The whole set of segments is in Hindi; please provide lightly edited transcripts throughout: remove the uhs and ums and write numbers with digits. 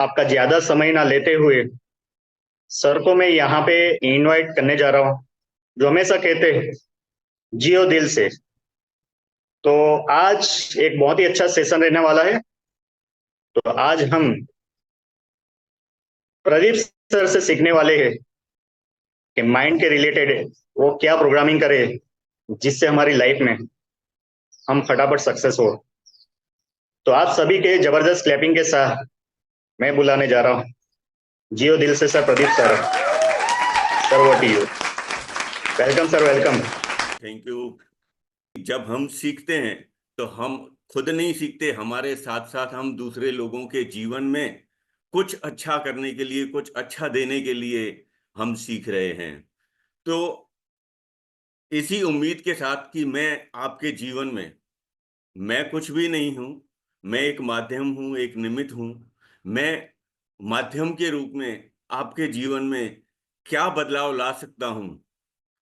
आपका ज्यादा समय ना लेते हुए सर को मैं यहाँ पे इनवाइट करने जा रहा हूँ, जो हमेशा कहते हैं जियो दिल से। तो आज एक बहुत ही अच्छा सेशन रहने वाला है। तो आज हम प्रदीप सर से सीखने वाले हैं कि माइंड के रिलेटेड वो क्या प्रोग्रामिंग करे जिससे हमारी लाइफ में हम फटाफट सक्सेस हो। तो आप सभी के जबरदस्त क्लैपिंग के साथ मैं बुलाने जा रहा हूँ जियो दिल से सर प्रदीप सर। सर वो T U. Welcome sir, welcome. Thank you. जब हम सीखते हैं तो हम खुद नहीं सीखते, हमारे साथ साथ हम दूसरे लोगों के जीवन में कुछ अच्छा करने के लिए, कुछ अच्छा देने के लिए हम सीख रहे हैं। तो इसी उम्मीद के साथ कि मैं आपके जीवन में, मैं कुछ भी नहीं हूं, मैं एक माध्यम हूं, एक निमित्त हूं। मैं माध्यम के रूप में आपके जीवन में क्या बदलाव ला सकता हूं,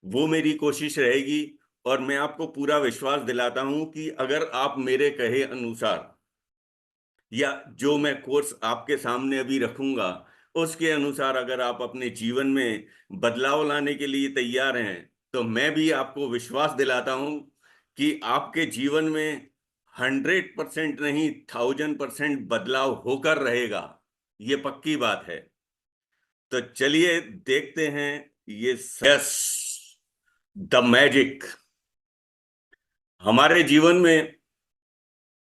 वो मेरी कोशिश रहेगी। और मैं आपको पूरा विश्वास दिलाता हूं कि अगर आप मेरे कहे अनुसार, या जो मैं कोर्स आपके सामने अभी रखूंगा उसके अनुसार अगर आप अपने जीवन में बदलाव लाने के लिए तैयार हैं, तो मैं भी आपको विश्वास दिलाता हूं कि आपके जीवन में 100% नहीं, 1000% बदलाव होकर रहेगा। ये पक्की बात है। तो चलिए देखते हैं ये यस, द मैजिक। हमारे जीवन में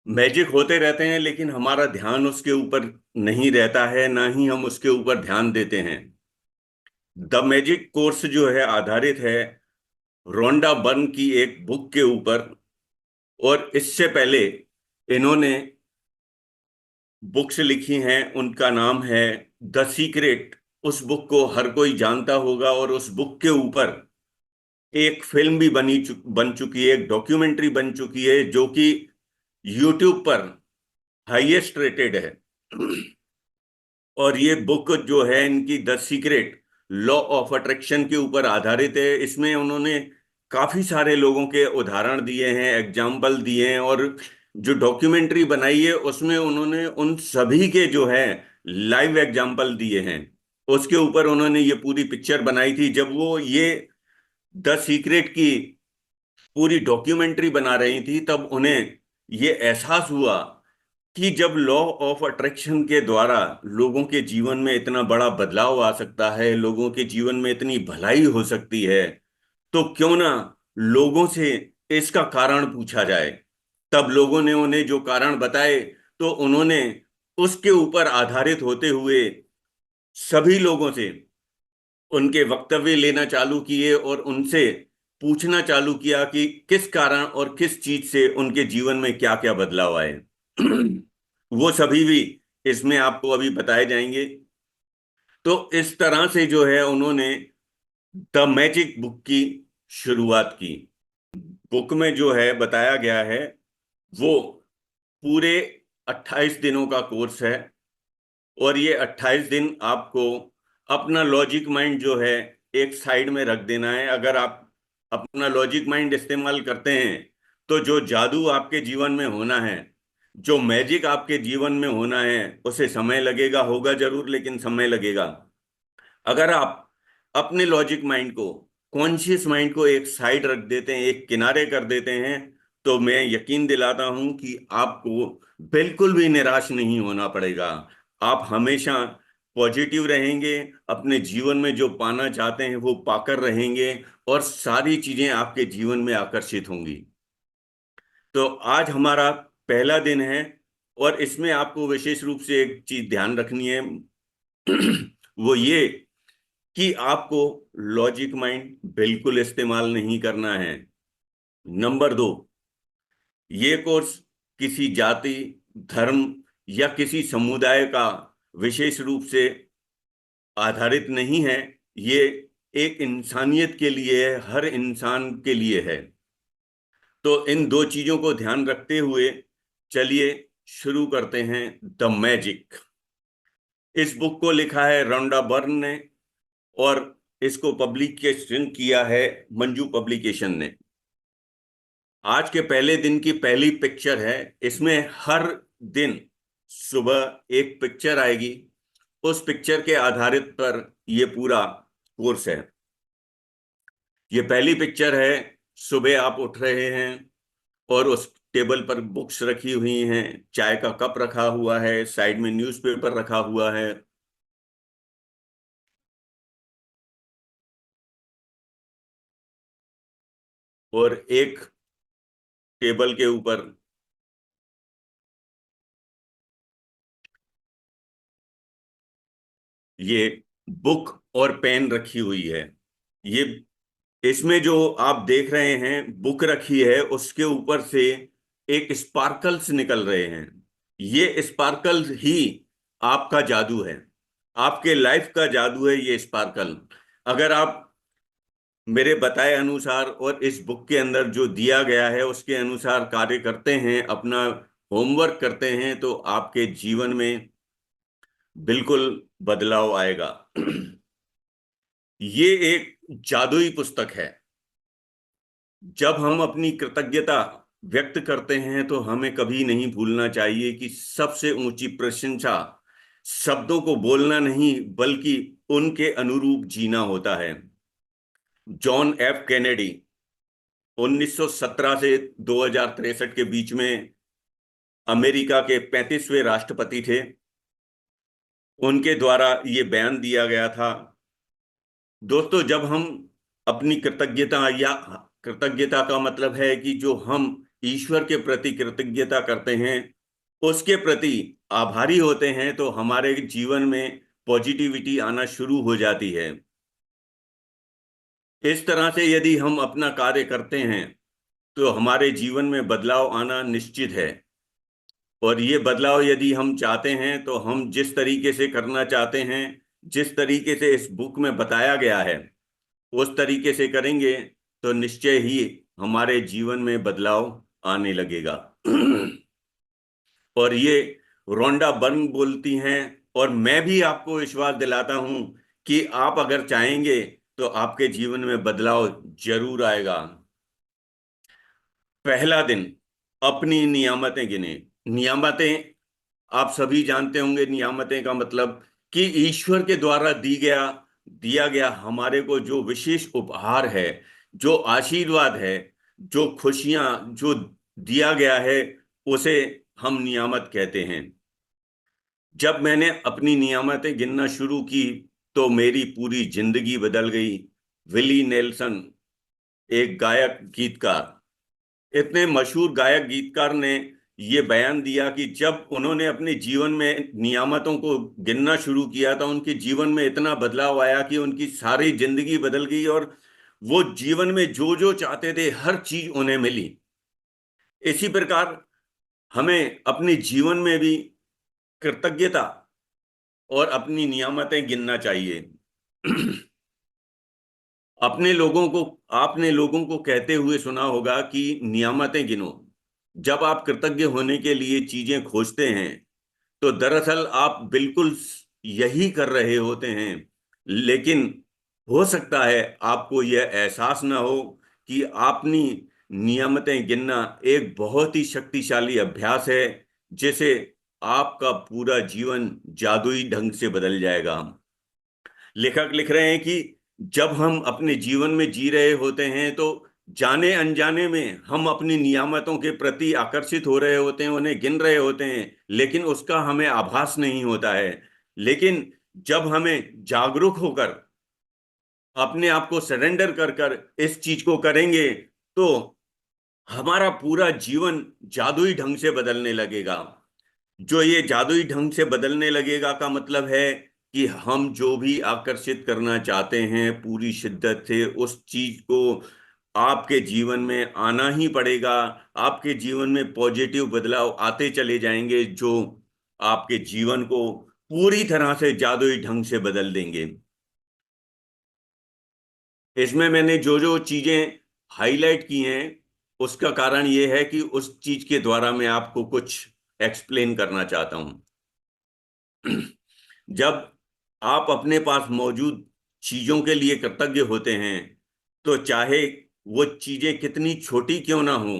मैजिक होते रहते हैं, लेकिन हमारा ध्यान उसके ऊपर नहीं रहता है, ना ही हम उसके ऊपर ध्यान देते हैं। द मैजिक कोर्स जो है आधारित है रोंडा बर्न की एक बुक के ऊपर। और इससे पहले इन्होंने बुक्स लिखी हैं, उनका नाम है द सीक्रेट। उस बुक को हर कोई जानता होगा, और उस बुक के ऊपर एक फिल्म भी बन चुकी है, एक डॉक्यूमेंट्री बन चुकी है, जो कि यूट्यूब पर हाईएस्ट रेटेड है। और ये बुक जो है इनकी the secret, law of attraction के ऊपर आधारित है। इसमें उन्होंने काफी सारे लोगों के उदाहरण दिए हैं, एग्जाम्पल दिए हैं, और जो डॉक्यूमेंट्री बनाई है उसमें उन्होंने उन सभी के जो है लाइव एग्जाम्पल दिए हैं। उसके ऊपर उन्होंने ये पूरी पिक्चर बनाई थी। जब वो ये द सीक्रेट की पूरी डॉक्यूमेंट्री बना रही थी, तब उन्हें ये एहसास हुआ कि जब लॉ ऑफ अट्रैक्शन के द्वारा लोगों के जीवन में इतना बड़ा बदलाव आ सकता है, लोगों के जीवन में इतनी भलाई हो सकती है, तो क्यों ना लोगों से इसका कारण पूछा जाए। तब लोगों ने उन्हें जो कारण बताए, तो उन्होंने उसके ऊपर आधारित होते हुए सभी लोगों से उनके वक्तव्य लेना चालू किए, और उनसे पूछना चालू किया कि किस कारण और किस चीज से उनके जीवन में क्या क्या बदलाव आए। वो सभी भी इसमें आपको अभी बताए जाएंगे। तो इस तरह से जो है उन्होंने द मैजिक बुक की शुरुआत की। बुक में जो है बताया गया है, वो पूरे 28 दिनों का कोर्स है। और ये 28 दिन आपको अपना लॉजिक माइंड जो है एक साइड में रख देना है। अगर आप अपना लॉजिक माइंड इस्तेमाल करते हैं, तो जो जादू आपके जीवन में होना है, जो मैजिक आपके जीवन में होना है, उसे समय लगेगा, होगा जरूर, लेकिन समय लगेगा। अगर आप अपने लॉजिक माइंड को, कॉन्शियस माइंड को एक साइड रख देते हैं, एक किनारे कर देते हैं, तो मैं यकीन दिलाता हूं कि आपको बिल्कुल भी निराश नहीं होना पड़ेगा। आप हमेशा पॉजिटिव रहेंगे, अपने जीवन में जो पाना चाहते हैं वो पाकर रहेंगे, और सारी चीजें आपके जीवन में आकर्षित होंगी। तो आज हमारा पहला दिन है, और इसमें आपको विशेष रूप से एक चीज ध्यान रखनी है। वो ये कि आपको लॉजिक माइंड बिल्कुल इस्तेमाल नहीं करना है। नंबर दो, ये कोर्स किसी जाति, धर्म या किसी समुदाय का विशेष रूप से आधारित नहीं है। ये एक इंसानियत के लिए है, हर इंसान के लिए है। तो इन दो चीजों को ध्यान रखते हुए चलिए शुरू करते हैं द मैजिक। इस बुक को लिखा है रोंडा बर्न ने, और इसको पब्लिकेशन किया है मंजू पब्लिकेशन ने। आज के पहले दिन की पहली पिक्चर है। इसमें हर दिन सुबह एक पिक्चर आएगी, उस पिक्चर के आधारित पर ये पूरा कोर्स है। ये पहली पिक्चर है। सुबह आप उठ रहे हैं और उस टेबल पर बुक्स रखी हुई हैं, चाय का कप रखा हुआ है, साइड में न्यूज़पेपर रखा हुआ है, और एक टेबल के ऊपर ये बुक और पेन रखी हुई है। ये इसमें जो आप देख रहे हैं बुक रखी है, उसके ऊपर से एक स्पार्कल्स निकल रहे हैं। ये स्पार्कल्स ही आपका जादू है, आपके लाइफ का जादू है ये स्पार्कल। अगर आप मेरे बताए अनुसार और इस बुक के अंदर जो दिया गया है उसके अनुसार कार्य करते हैं, अपना होमवर्क करते हैं, तो आपके जीवन में बिल्कुल बदलाव आएगा। ये एक जादुई पुस्तक है। जब हम अपनी कृतज्ञता व्यक्त करते हैं तो हमें कभी नहीं भूलना चाहिए कि सबसे ऊंची प्रशंसा शब्दों को बोलना नहीं बल्कि उनके अनुरूप जीना होता है। जॉन एफ कैनेडी 1917 से 2063 के बीच में अमेरिका के 35वें राष्ट्रपति थे। उनके द्वारा ये बयान दिया गया था। दोस्तों, जब हम अपनी कृतज्ञता, या कृतज्ञता का मतलब है कि जो हम ईश्वर के प्रति कृतज्ञता करते हैं, उसके प्रति आभारी होते हैं, तो हमारे जीवन में पॉजिटिविटी आना शुरू हो जाती है। इस तरह से यदि हम अपना कार्य करते हैं तो हमारे जीवन में बदलाव आना निश्चित है। और ये बदलाव यदि हम चाहते हैं तो हम जिस तरीके से करना चाहते हैं, जिस तरीके से इस बुक में बताया गया है, उस तरीके से करेंगे तो निश्चय ही हमारे जीवन में बदलाव आने लगेगा। और ये रोंडा बर्न बोलती हैं, और मैं भी आपको विश्वास दिलाता हूं कि आप अगर चाहेंगे तो आपके जीवन में बदलाव जरूर आएगा। पहला दिन, अपनी नियामतें गिने। नियामतें आप सभी जानते होंगे। नियामतें का मतलब कि ईश्वर के द्वारा दिया गया हमारे को जो विशेष उपहार है, जो आशीर्वाद है, जो खुशियां जो दिया गया है, उसे हम नियामत कहते हैं। जब मैंने अपनी नियामतें गिनना शुरू की तो मेरी पूरी जिंदगी बदल गई। विली नेल्सन, एक गायक गीतकार, इतने मशहूर गायक गीतकार ने ये बयान दिया कि जब उन्होंने अपने जीवन में नियामतों को गिनना शुरू किया तो उनके जीवन में इतना बदलाव आया कि उनकी सारी जिंदगी बदल गई, और वो जीवन में जो जो चाहते थे हर चीज उन्हें मिली। इसी प्रकार हमें अपने जीवन में भी कृतज्ञता और अपनी नियामतें गिनना चाहिए। अपने लोगों को आपने लोगों को कहते हुए सुना होगा कि नियामतें गिनो। जब आप कृतज्ञ होने के लिए चीजें खोजते हैं तो दरअसल आप बिल्कुल यही कर रहे होते हैं, लेकिन हो सकता है आपको यह एहसास ना हो कि अपनी नियमतें गिनना एक बहुत ही शक्तिशाली अभ्यास है, जिसे आपका पूरा जीवन जादुई ढंग से बदल जाएगा। लेखक लिख रहे हैं कि जब हम अपने जीवन में जी रहे होते हैं तो जाने अनजाने में हम अपनी नियामतों के प्रति आकर्षित हो रहे होते हैं, उन्हें गिन रहे होते हैं, लेकिन उसका हमें आभास नहीं होता है। लेकिन जब हमें जागरूक होकर अपने आप को सरेंडर कर कर इस चीज को करेंगे तो हमारा पूरा जीवन जादुई ढंग से बदलने लगेगा। जो ये जादुई ढंग से बदलने लगेगा का मतलब है कि हम जो भी आकर्षित करना चाहते हैं पूरी शिद्दत से उस चीज को आपके जीवन में आना ही पड़ेगा। आपके जीवन में पॉजिटिव बदलाव आते चले जाएंगे जो आपके जीवन को पूरी तरह से जादुई ढंग से बदल देंगे। इसमें मैंने जो जो चीजें हाईलाइट की हैं उसका कारण ये है कि उस चीज के द्वारा मैं आपको कुछ एक्सप्लेन करना चाहता हूं। जब आप अपने पास मौजूद चीजों के लिए कृतज्ञ होते हैं तो चाहे वो चीजें कितनी छोटी क्यों ना हो,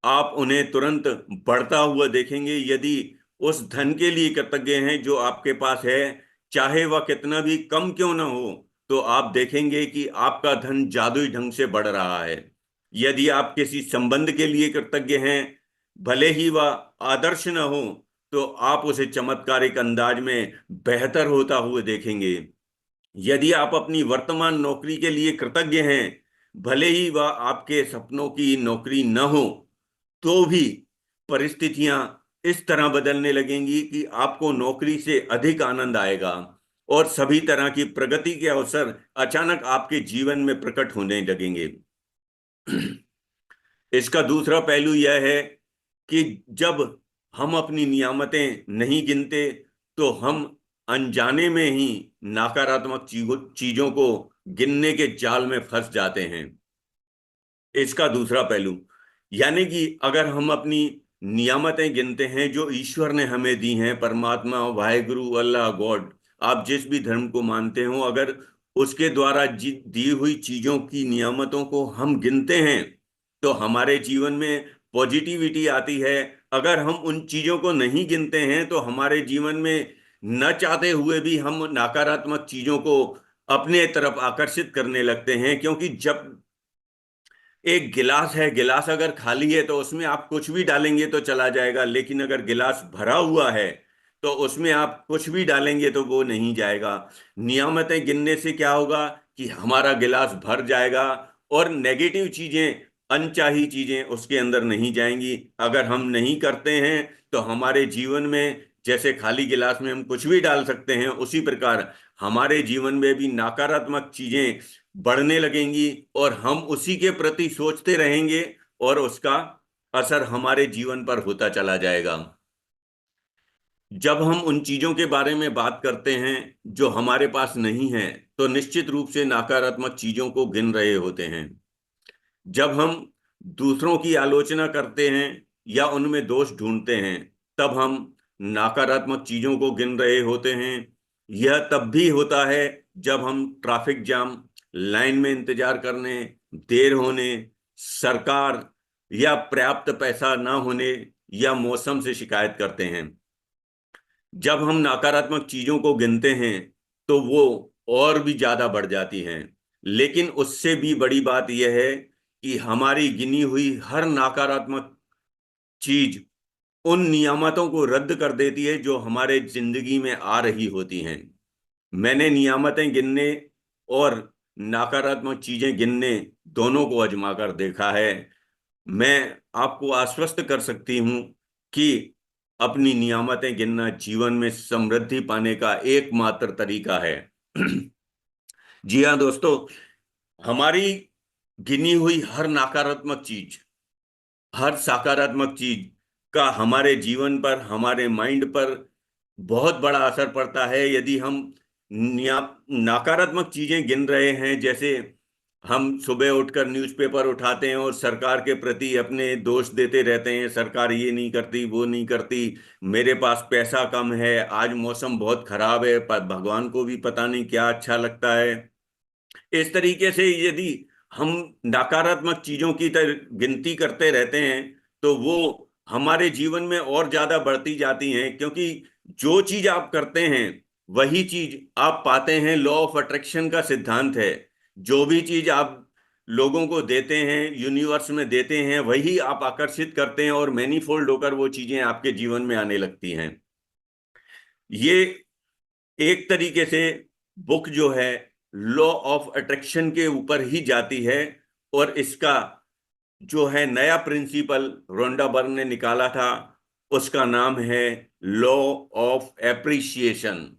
आप उन्हें तुरंत बढ़ता हुआ देखेंगे। यदि उस धन के लिए कृतज्ञ हैं जो आपके पास है, चाहे वह कितना भी कम क्यों ना हो, तो आप देखेंगे कि आपका धन जादुई ढंग से बढ़ रहा है। यदि आप किसी संबंध के लिए कृतज्ञ हैं, भले ही वह आदर्श न हो, तो आप उसे चमत्कारिक अंदाज में बेहतर होता हुए देखेंगे। यदि आप अपनी वर्तमान नौकरी के लिए कृतज्ञ हैं, भले ही वह आपके सपनों की नौकरी न हो, तो भी परिस्थितियां इस तरह बदलने लगेंगी कि आपको नौकरी से अधिक आनंद आएगा, और सभी तरह की प्रगति के अवसर अचानक आपके जीवन में प्रकट होने लगेंगे। इसका दूसरा पहलू यह है कि जब हम अपनी नियामतें नहीं गिनते, तो हम अनजाने में ही नकारात्मक चीजों को गिनने के जाल में फंस जाते हैं। इसका दूसरा पहलू, यानी कि अगर हम अपनी नियामतें गिनते हैं जो ईश्वर ने हमें दी हैं, परमात्मा, वाहेगुरु, अल्लाह, गॉड, आप जिस भी धर्म को मानते हो, अगर उसके द्वारा दी हुई चीजों की नियामतों को हम गिनते हैं, तो हमारे जीवन में पॉजिटिविटी आती है। अगर हम उन चीजों को नहीं गिनते हैं, तो हमारे जीवन में न चाहते हुए भी हम नकारात्मक चीजों को अपने तरफ आकर्षित करने लगते हैं। क्योंकि जब एक गिलास है, गिलास अगर खाली है तो उसमें आप कुछ भी डालेंगे तो चला जाएगा, लेकिन अगर गिलास भरा हुआ है तो उसमें आप कुछ भी डालेंगे तो वो नहीं जाएगा। नियामतें गिनने से क्या होगा कि हमारा गिलास भर जाएगा, और नेगेटिव चीजें, अनचाही चीजें उसके अंदर नहीं जाएंगी। अगर हम नहीं करते हैं, तो हमारे जीवन में जैसे खाली गिलास में हम कुछ भी डाल सकते हैं, उसी प्रकार हमारे जीवन में भी नकारात्मक चीजें बढ़ने लगेंगी, और हम उसी के प्रति सोचते रहेंगे, और उसका असर हमारे जीवन पर होता चला जाएगा। जब हम उन चीजों के बारे में बात करते हैं जो हमारे पास नहीं है, तो निश्चित रूप से नकारात्मक चीजों को गिन रहे होते हैं। जब हम दूसरों की आलोचना करते हैं या उनमें दोष ढूंढते हैं, तब हम नकारात्मक चीजों को गिन रहे होते हैं। यह तब भी होता है जब हम ट्रैफिक जाम, लाइन में इंतजार करने, देर होने, सरकार या पर्याप्त पैसा ना होने, या मौसम से शिकायत करते हैं। जब हम नकारात्मक चीजों को गिनते हैं, तो वो और भी ज्यादा बढ़ जाती हैं। लेकिन उससे भी बड़ी बात यह है कि हमारी गिनी हुई हर नकारात्मक चीज उन नियामतों को रद्द कर देती है जो हमारे जिंदगी में आ रही होती हैं। मैंने नियामतें गिनने और नकारात्मक चीजें गिनने दोनों को आजमा कर देखा है। मैं आपको आश्वस्त कर सकती हूं कि अपनी नियामतें गिनना जीवन में समृद्धि पाने का एकमात्र तरीका है। जी हाँ दोस्तों, हमारी गिनी हुई हर नकारात्मक चीज, हर सकारात्मक चीज का हमारे जीवन पर, हमारे माइंड पर बहुत बड़ा असर पड़ता है। यदि हम नकारात्मक चीजें गिन रहे हैं, जैसे हम सुबह उठकर न्यूज़पेपर उठाते हैं और सरकार के प्रति अपने दोष देते रहते हैं, सरकार ये नहीं करती, वो नहीं करती, मेरे पास पैसा कम है, आज मौसम बहुत खराब है, पर भगवान को भी पता नहीं क्या अच्छा लगता है। इस तरीके से यदि हम नकारात्मक चीजों की गिनती करते रहते हैं, तो वो हमारे जीवन में और ज्यादा बढ़ती जाती हैं। क्योंकि जो चीज आप करते हैं वही चीज आप पाते हैं। लॉ ऑफ अट्रैक्शन का सिद्धांत है, जो भी चीज आप लोगों को देते हैं, यूनिवर्स में देते हैं, वही आप आकर्षित करते हैं, और मैनीफोल्ड होकर वो चीजें आपके जीवन में आने लगती हैं। ये एक तरीके से बुक जो है लॉ ऑफ अट्रैक्शन के ऊपर ही जाती है, और इसका जो है नया प्रिंसिपल रोंडा बर्न ने निकाला था, उसका नाम है लॉ ऑफ एप्रिसिएशन।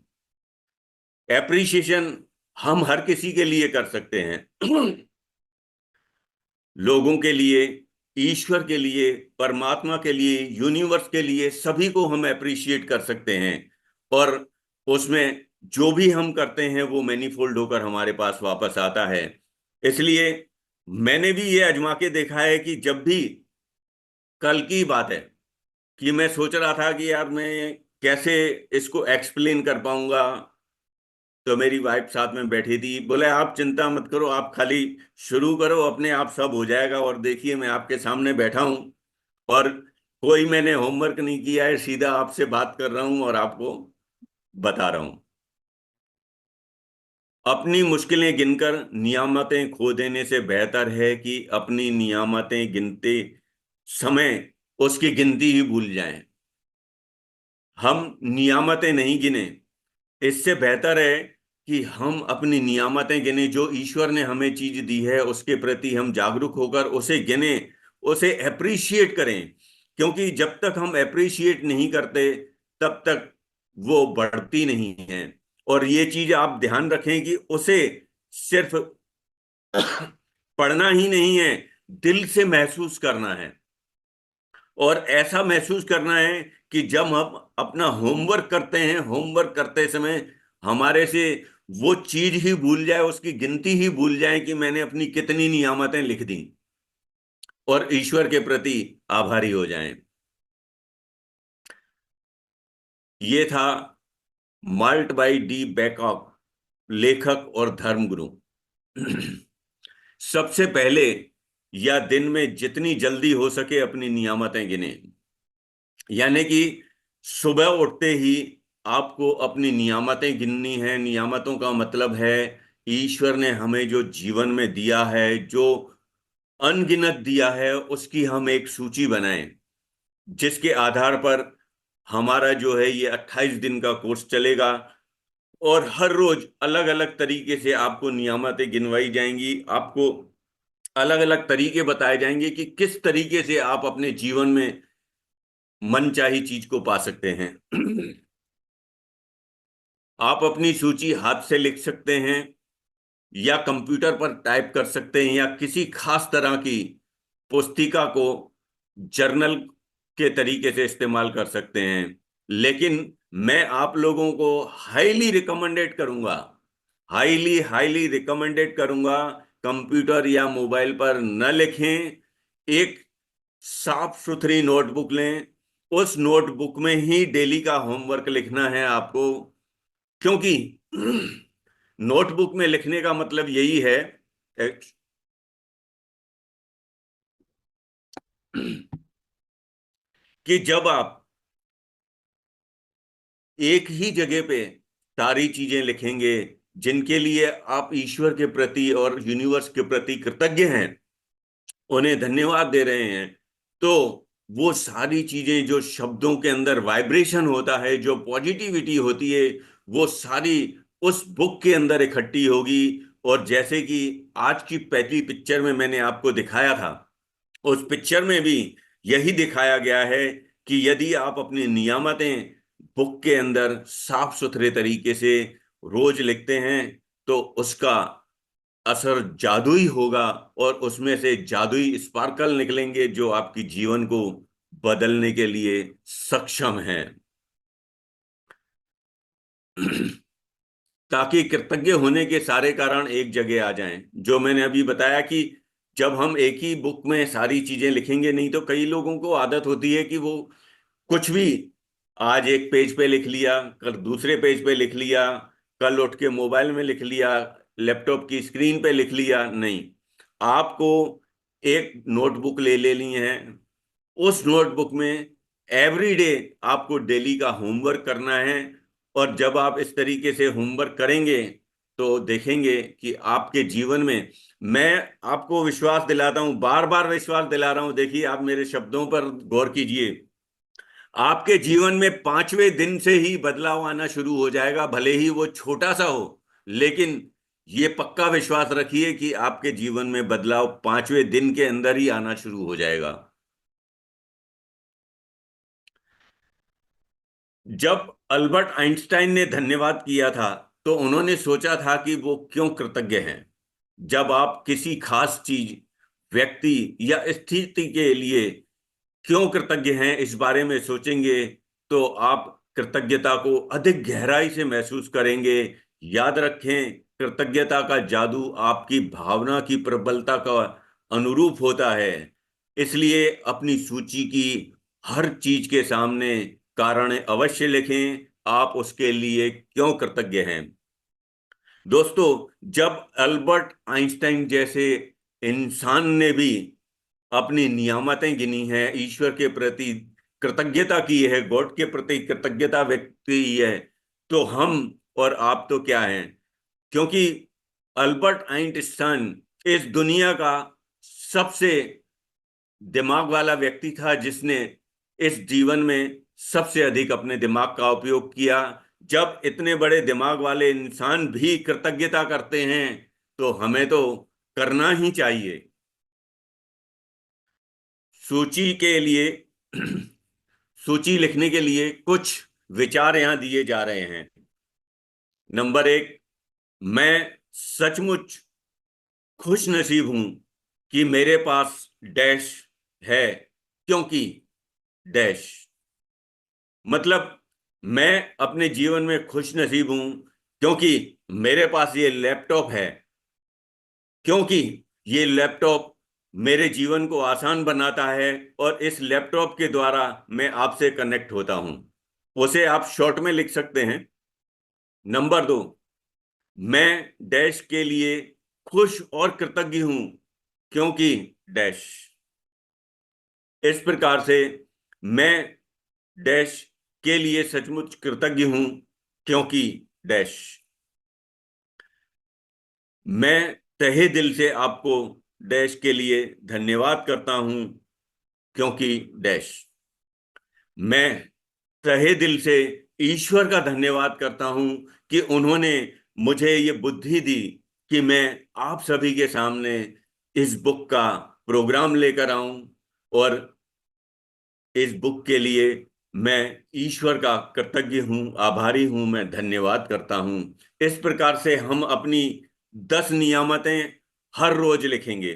एप्रिसिएशन हम हर किसी के लिए कर सकते हैं। लोगों के लिए, ईश्वर के लिए, परमात्मा के लिए, यूनिवर्स के लिए, सभी को हम अप्रिशिएट कर सकते हैं। और उसमें जो भी हम करते हैं वो मैनीफोल्ड होकर हमारे पास वापस आता है। इसलिए मैंने भी ये आजमा के देखा है कि जब भी, कल की बात है कि मैं सोच रहा था कि यार मैं कैसे इसको एक्सप्लेन कर पाऊंगा, तो मेरी वाइफ साथ में बैठी थी, बोले आप चिंता मत करो, आप खाली शुरू करो, अपने आप सब हो जाएगा। और देखिए मैं आपके सामने बैठा हूं, और कोई मैंने होमवर्क नहीं किया है, सीधा आपसे बात कर रहा हूं और आपको बता रहा हूं। अपनी मुश्किलें गिनकर नियामतें खो देने से बेहतर है कि अपनी नियामतें गिनते समय उसकी गिनती ही भूल जाएं। हम नियामतें नहीं गिने, इससे बेहतर है कि हम अपनी नियामतें गिने। जो ईश्वर ने हमें चीज दी है उसके प्रति हम जागरूक होकर उसे गिने, उसे अप्रिशिएट करें। क्योंकि जब तक हम अप्रिशिएट नहीं करते तब तक वो बढ़ती नहीं है। और ये चीज आप ध्यान रखें कि उसे सिर्फ पढ़ना ही नहीं है, दिल से महसूस करना है। और ऐसा महसूस करना है कि जब हम अपना होमवर्क करते हैं, होमवर्क करते समय हमारे से वो चीज ही भूल जाए, उसकी गिनती ही भूल जाए कि मैंने अपनी कितनी नियामतें लिख दी, और ईश्वर के प्रति आभारी हो जाएं। ये था माल्ट बाय डी बैकॉक, लेखक और धर्मगुरु। सबसे पहले, या दिन में जितनी जल्दी हो सके अपनी नियामतें गिने। यानी कि सुबह उठते ही आपको अपनी नियामतें गिननी है। नियामतों का मतलब है ईश्वर ने हमें जो जीवन में दिया है, जो अनगिनत दिया है, उसकी हम एक सूची बनाएं, जिसके आधार पर हमारा जो है ये 28 दिन का कोर्स चलेगा। और हर रोज अलग अलग तरीके से आपको नियामतें गिनवाई जाएंगी, आपको अलग अलग तरीके बताए जाएंगे कि किस तरीके से आप अपने जीवन में मनचाही चीज को पा सकते हैं। आप अपनी सूची हाथ से लिख सकते हैं, या कंप्यूटर पर टाइप कर सकते हैं, या किसी खास तरह की पुस्तिका को जर्नल के तरीके से इस्तेमाल कर सकते हैं। लेकिन मैं आप लोगों को हाईली रिकमेंडेड करूंगा, हाईली हाईली रिकमेंडेड करूंगा, कंप्यूटर या मोबाइल पर न लिखें। एक साफ सुथरी नोटबुक लें, उस नोटबुक में ही डेली का होमवर्क लिखना है आपको। क्योंकि नोटबुक में लिखने का मतलब यही है कि जब आप एक ही जगह पे सारी चीजें लिखेंगे जिनके लिए आप ईश्वर के प्रति और यूनिवर्स के प्रति कृतज्ञ हैं, उन्हें धन्यवाद दे रहे हैं, तो वो सारी चीजें जो शब्दों के अंदर वाइब्रेशन होता है, जो पॉजिटिविटी होती है, वो सारी उस बुक के अंदर इकट्ठी होगी। और जैसे कि आज की पहली पिक्चर में मैंने आपको दिखाया था, उस पिक्चर में भी यही दिखाया गया है कि यदि आप अपनी नियामतें बुक के अंदर साफ सुथरे तरीके से रोज लिखते हैं तो उसका असर जादुई होगा, और उसमें से जादुई स्पार्कल निकलेंगे जो आपकी जीवन को बदलने के लिए सक्षम हैं। ताकि कृतज्ञ होने के सारे कारण एक जगह आ जाएं। जो मैंने अभी बताया कि जब हम एक ही बुक में सारी चीजें लिखेंगे, नहीं तो कई लोगों को आदत होती है कि वो कुछ भी आज एक पेज पे लिख लिया, कल दूसरे पेज पे लिख लिया, कल उठ के मोबाइल में लिख लिया, लैपटॉप की स्क्रीन पे लिख लिया। नहीं, आपको एक नोटबुक ले लेनी है। उस नोटबुक में एवरीडे आपको डेली का होमवर्क करना है। और जब आप इस तरीके से होमवर्क करेंगे तो देखेंगे कि आपके जीवन में, मैं आपको विश्वास दिलाता हूं, बार बार विश्वास दिला रहा हूं, देखिए आप मेरे शब्दों पर गौर कीजिए, आपके जीवन में 5वें दिन से ही बदलाव आना शुरू हो जाएगा। भले ही वो छोटा सा हो, लेकिन ये पक्का विश्वास रखिए कि आपके जीवन में बदलाव 5वें दिन के अंदर ही आना शुरू हो जाएगा। जब अल्बर्ट आइंस्टाइन ने धन्यवाद किया था तो उन्होंने सोचा था कि वो क्यों कृतज्ञ हैं। जब आप किसी खास चीज, व्यक्ति या स्थिति के लिए क्यों कृतज्ञ हैं इस बारे में सोचेंगे तो आप कृतज्ञता को अधिक गहराई से महसूस करेंगे। याद रखें, कृतज्ञता का जादू आपकी भावना की प्रबलता का अनुरूप होता है। इसलिए अपनी सूची की हर चीज के सामने कारण अवश्य लिखें, आप उसके लिए क्यों कृतज्ञ हैं। दोस्तों, जब अल्बर्ट आइंस्टाइन जैसे इंसान ने भी अपनी नियामतें गिनी है, ईश्वर के प्रति कृतज्ञता की है, गॉड के प्रति कृतज्ञता व्यक्त की है, तो हम और आप तो क्या हैं, क्योंकि अल्बर्ट आइंस्टाइन इस दुनिया का सबसे दिमाग वाला व्यक्ति था, जिसने इस जीवन में सबसे अधिक अपने दिमाग का उपयोग किया। जब इतने बड़े दिमाग वाले इंसान भी कृतज्ञता करते हैं तो हमें तो करना ही चाहिए। सूची के लिए सूची लिखने के लिए कुछ विचार यहां दिए जा रहे हैं। नंबर 1, मैं सचमुच खुश नसीब हूं कि मेरे पास डैश है, क्योंकि डैश। मतलब मैं अपने जीवन में खुश नसीब हूं क्योंकि मेरे पास ये लैपटॉप है, क्योंकि ये लैपटॉप मेरे जीवन को आसान बनाता है और इस लैपटॉप के द्वारा मैं आपसे कनेक्ट होता हूं। उसे आप शॉर्ट में लिख सकते हैं। नंबर 2, मैं डैश के लिए खुश और कृतज्ञ हूं क्योंकि डैश। इस प्रकार से मैं डैश के लिए सचमुच कृतज्ञ हूं क्योंकि डैश। मैं तहे दिल से आपको डैश के लिए धन्यवाद करता हूं क्योंकि डैश। मैं तहे दिल से ईश्वर का धन्यवाद करता हूं कि उन्होंने मुझे ये बुद्धि दी कि मैं आप सभी के सामने इस बुक का प्रोग्राम लेकर आऊं, और इस बुक के लिए मैं ईश्वर का कृतज्ञ हूं, आभारी हूं, मैं धन्यवाद करता हूं। इस प्रकार से हम अपनी 10 नियामतें हर रोज लिखेंगे।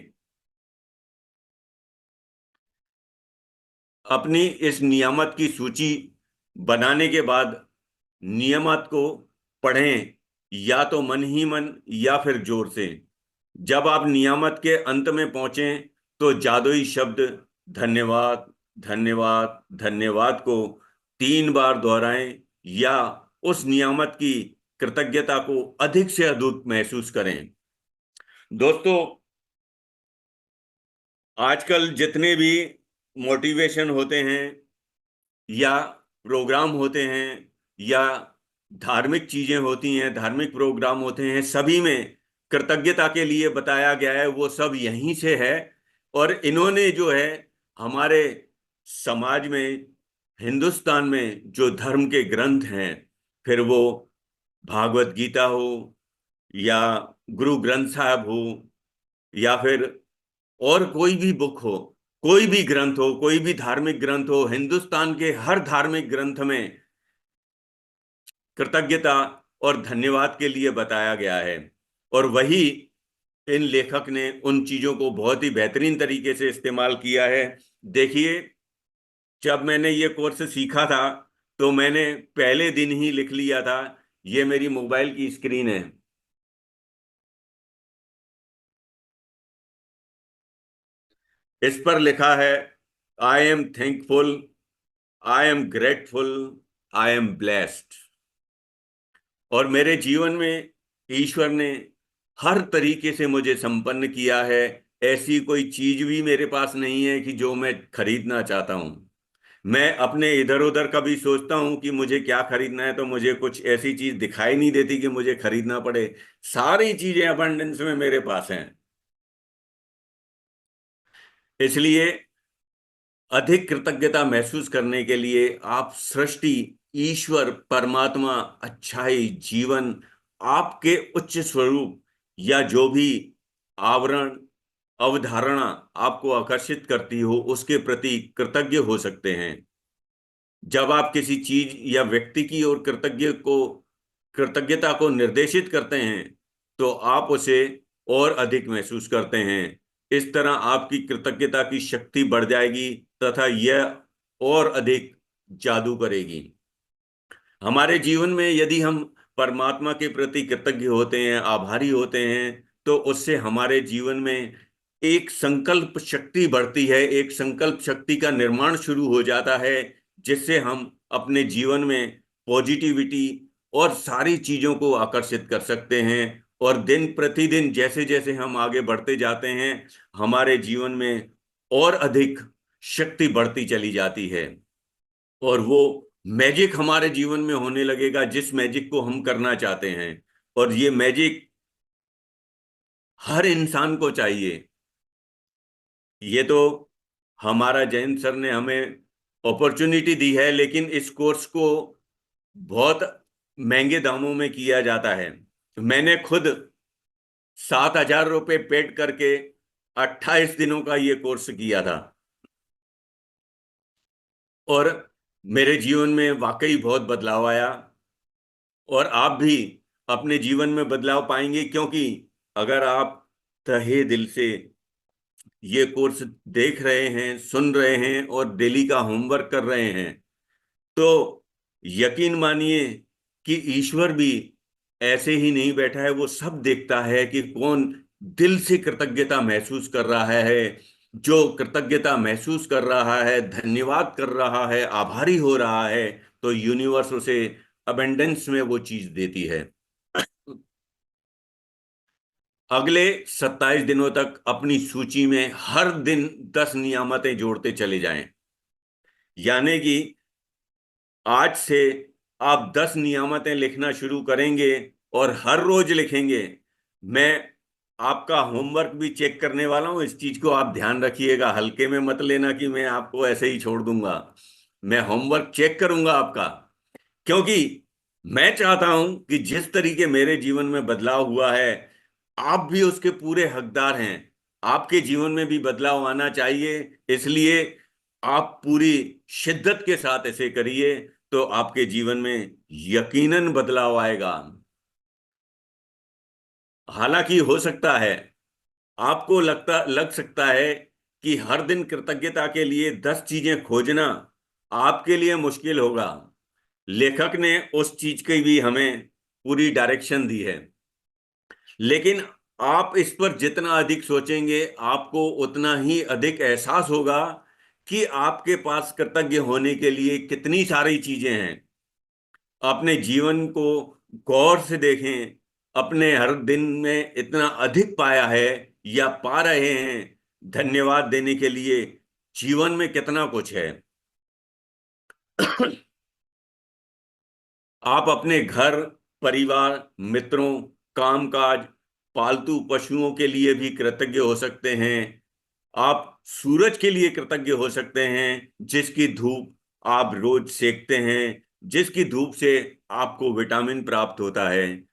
अपनी इस नियामत की सूची बनाने के बाद नियमत को पढ़ें, या तो मन ही मन या फिर जोर से। जब आप नियामत के अंत में पहुंचें तो जादुई शब्द धन्यवाद, धन्यवाद, धन्यवाद को 3 बार दोहराएं, या उस नियामत की कृतज्ञता को अधिक से अधिक महसूस करें। दोस्तों, आजकल जितने भी मोटिवेशन होते हैं या प्रोग्राम होते हैं या धार्मिक चीजें होती हैं, धार्मिक प्रोग्राम होते हैं, सभी में कृतज्ञता के लिए बताया गया है, वो सब यहीं से है। और इन्होंने जो है हमारे समाज में, हिंदुस्तान में जो धर्म के ग्रंथ हैं, फिर वो भागवत गीता हो या गुरु ग्रंथ साहब हो या फिर और कोई भी बुक हो, कोई भी ग्रंथ हो, कोई भी धार्मिक ग्रंथ हो, हिंदुस्तान के हर धार्मिक ग्रंथ में कृतज्ञता और धन्यवाद के लिए बताया गया है। और वही इन लेखक ने उन चीजों को बहुत ही बेहतरीन तरीके से इस्तेमाल किया है। देखिए, जब मैंने ये कोर्स सीखा था तो मैंने पहले दिन ही लिख लिया था। ये मेरी मोबाइल की स्क्रीन है। इस पर लिखा है, I am thankful, I am grateful, I am blessed. और मेरे जीवन में ईश्वर ने हर तरीके से मुझे संपन्न किया है। ऐसी कोई चीज भी मेरे पास नहीं है कि जो मैं खरीदना चाहता हूं। मैं अपने इधर उधर कभी सोचता हूं कि मुझे क्या खरीदना है, तो मुझे कुछ ऐसी चीज दिखाई नहीं देती कि मुझे खरीदना पड़े। सारी चीजें अबंडेंस में मेरे पास हैं। इसलिए अधिक कृतज्ञता महसूस करने के लिए आप सृष्टि, ईश्वर, परमात्मा, अच्छाई, जीवन, आपके उच्च स्वरूप या जो भी आवरण, अवधारणा आपको आकर्षित करती हो, उसके प्रति कृतज्ञ हो सकते हैं। जब आप किसी चीज या व्यक्ति की ओर कृतज्ञता को निर्देशित करते हैं तो आप उसे और अधिक महसूस करते हैं। इस तरह आपकी कृतज्ञता की शक्ति बढ़ जाएगी तथा यह और अधिक जादू करेगी। हमारे जीवन में यदि हम परमात्मा के प्रति कृतज्ञ होते हैं, आभारी होते हैं, तो उससे हमारे जीवन में एक संकल्प शक्ति बढ़ती है, एक संकल्प शक्ति का निर्माण शुरू हो जाता है, जिससे हम अपने जीवन में पॉजिटिविटी और सारी चीजों को आकर्षित कर सकते हैं। और दिन प्रतिदिन जैसे जैसे हम आगे बढ़ते जाते हैं, हमारे जीवन में और अधिक शक्ति बढ़ती चली जाती है, और वो मैजिक हमारे जीवन में होने लगेगा जिस मैजिक को हम करना चाहते हैं। और ये मैजिक हर इंसान को चाहिए। ये तो हमारा जयंत सर ने हमें अपॉर्चुनिटी दी है, लेकिन इस कोर्स को बहुत महंगे दामों में किया जाता है। मैंने खुद 7,000 रुपये पेड करके 28 दिनों का ये कोर्स किया था, और मेरे जीवन में वाकई बहुत बदलाव आया। और आप भी अपने जीवन में बदलाव पाएंगे, क्योंकि अगर आप तहे दिल से ये कोर्स देख रहे हैं, सुन रहे हैं और डेली का होमवर्क कर रहे हैं, तो यकीन मानिए कि ईश्वर भी ऐसे ही नहीं बैठा है। वो सब देखता है कि कौन दिल से कृतज्ञता महसूस कर रहा है। जो कृतज्ञता महसूस कर रहा है, धन्यवाद कर रहा है, आभारी हो रहा है, तो यूनिवर्स उसे अबेंडेंस में वो चीज देती है। अगले 27 दिनों तक अपनी सूची में हर दिन 10 नियामतें जोड़ते चले जाएं। यानी कि आज से आप 10 नियामतें लिखना शुरू करेंगे और हर रोज लिखेंगे। मैं आपका होमवर्क भी चेक करने वाला हूं, इस चीज को आप ध्यान रखिएगा, हल्के में मत लेना कि मैं आपको ऐसे ही छोड़ दूंगा। मैं होमवर्क चेक करूंगा आपका, क्योंकि मैं चाहता हूं कि जिस तरीके मेरे जीवन में बदलाव हुआ है, आप भी उसके पूरे हकदार हैं। आपके जीवन में भी बदलाव आना चाहिए, इसलिए आप पूरी शिद्दत के साथ इसे करिए, तो आपके जीवन में यकीनन बदलाव आएगा। हालांकि हो सकता है आपको लग सकता है कि हर दिन कृतज्ञता के लिए 10 चीजें खोजना आपके लिए मुश्किल होगा। लेखक ने उस चीज की भी हमें पूरी डायरेक्शन दी है, लेकिन आप इस पर जितना अधिक सोचेंगे, आपको उतना ही अधिक एहसास होगा कि आपके पास कृतज्ञ होने के लिए कितनी सारी चीजें हैं। अपने जीवन को गौर से देखें, अपने हर दिन में इतना अधिक पाया है या पा रहे हैं, धन्यवाद देने के लिए जीवन में कितना कुछ है। आप अपने घर, परिवार, मित्रों, कामकाज, पालतू पशुओं के लिए भी कृतज्ञ हो सकते हैं। आप सूरज के लिए कृतज्ञ हो सकते हैं, जिसकी धूप आप रोज सेकते हैं, जिसकी धूप से आपको विटामिन प्राप्त होता है।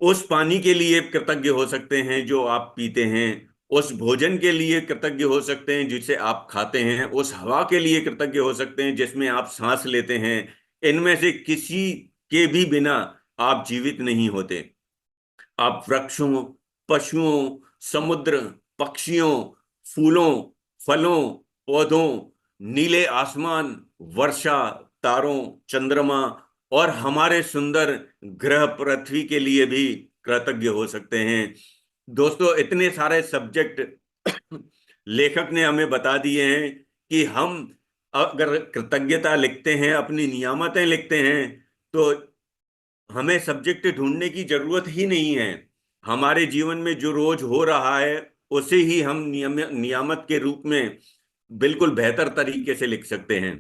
उस पानी के लिए कृतज्ञ हो सकते हैं जो आप पीते हैं। उस भोजन के लिए कृतज्ञ हो सकते हैं जिसे आप खाते हैं। उस हवा के लिए कृतज्ञ हो सकते हैं जिसमें आप सांस लेते हैं। इनमें से किसी के भी बिना आप जीवित नहीं होते। आप वृक्षों, पशुओं, समुद्र, पक्षियों, फूलों, फलों, पौधों, नीले आसमान, वर्षा, तारों, चंद्रमा और हमारे सुंदर ग्रह पृथ्वी के लिए भी कृतज्ञ हो सकते हैं। दोस्तों, इतने सारे सब्जेक्ट लेखक ने हमें बता दिए हैं कि हम अगर कृतज्ञता लिखते हैं, अपनी नियामतें लिखते हैं, तो हमें सब्जेक्ट ढूंढने की जरूरत ही नहीं है। हमारे जीवन में जो रोज हो रहा है, उसे ही हम नियामत के रूप में बिल्कुल बेहतर तरीके से लिख सकते हैं।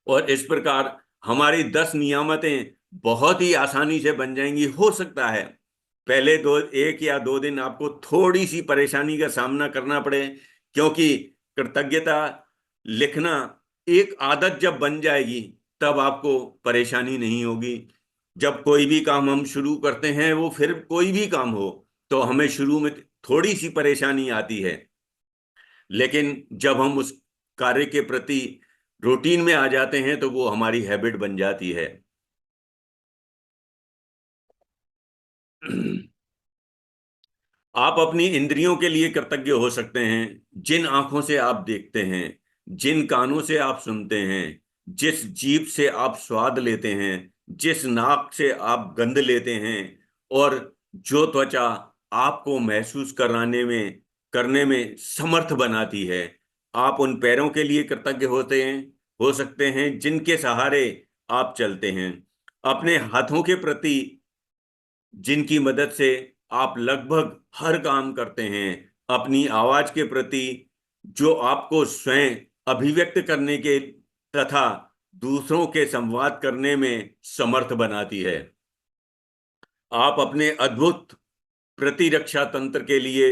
और इस प्रकार हमारी 10 नियामतें बहुत ही आसानी से बन जाएंगी। हो सकता है पहले 1 या 2 दिन आपको थोड़ी सी परेशानी का सामना करना पड़े, क्योंकि कृतज्ञता लिखना एक आदत जब बन जाएगी, तब आपको परेशानी नहीं होगी। जब कोई भी काम हम शुरू करते हैं, वो फिर कोई भी काम हो, तो हमें शुरू में थोड़ी सी परेशानी आती है, लेकिन जब हम उस कार्य के प्रति रूटीन में आ जाते हैं, तो वो हमारी हैबिट बन जाती है। आप अपनी इंद्रियों के लिए कृतज्ञ हो सकते हैं। जिन आंखों से आप देखते हैं, जिन कानों से आप सुनते हैं, जिस जीभ से आप स्वाद लेते हैं, जिस नाक से आप गंध लेते हैं, और जो त्वचा आपको महसूस कराने में करने में समर्थ बनाती है। आप उन पैरों के लिए कृतज्ञ होते हैं, हो सकते हैं जिनके सहारे आप चलते हैं। अपने हाथों के प्रति, जिनकी मदद से आप लगभग हर काम करते हैं। अपनी आवाज के प्रति, जो आपको स्वयं अभिव्यक्त करने के तथा दूसरों के संवाद करने में समर्थ बनाती है। आप अपने अद्भुत प्रतिरक्षा तंत्र के लिए